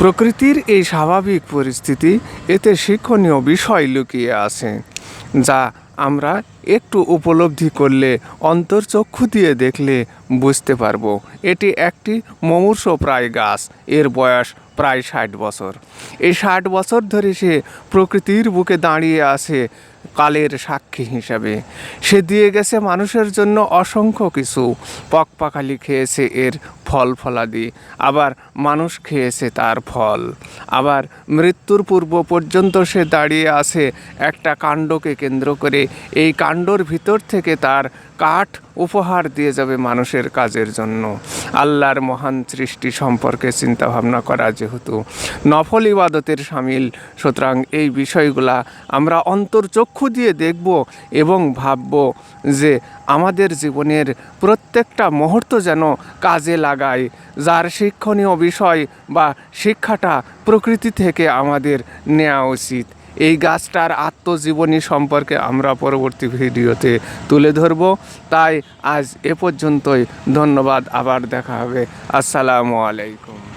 প্রকৃতির এই স্বাভাবিক পরিস্থিতি, এতে শিক্ষণীয় বিষয় লুকিয়ে আছে যা আমরা একটু উপলব্ধি করলে, অন্তর্চক্ষু দিয়ে দেখলে বুঝতে পারবো। এটি একটি মুমূর্ষপ্রায় গাছ। এর বয়স প্রায় 60 বছর। এই 60 বছর ধরে সে প্রকৃতির বুকে দাঁড়িয়ে আছে কালের সাক্ষী হিসাবে। সে দিয়ে গেছে মানুষের জন্য অসংখ্য কিছু। পাখালি খেয়েছে এর ফল ফলাদি, আবার মানুষ খেয়েছে তার ফল। আবার মৃত্যুর পূর্ব পর্যন্ত সে দাঁড়িয়ে আছে একটা কাণ্ডকে কেন্দ্র করে। এই কাণ্ডর ভিতর থেকে তার কাঠ উপহার দিয়ে যাবে মানুষের কাজের জন্য। আল্লাহর মহান সৃষ্টি সম্পর্কে চিন্তাভাবনা করা যেহেতু নফল ইবাদতের শামিল, সুতরাং এই বিষয়গুলা আমরা অন্তর্চক্ষু দিয়ে দেখব এবং ভাবব যে আমাদের জীবনের প্রত্যেকটা মুহূর্ত যেন কাজে লাগাই, যার শিক্ষণীয় বিষয় বা শিক্ষাটা প্রকৃতি থেকে আমাদের নেওয়া উচিত। এই গাছটার আত্মজীবনী সম্পর্কে আমরা পরবর্তী ভিডিওতে তুলে ধরব। তাই আজ এ পর্যন্তই। ধন্যবাদ। আবার দেখা হবে। আসসালামু আলাইকুম।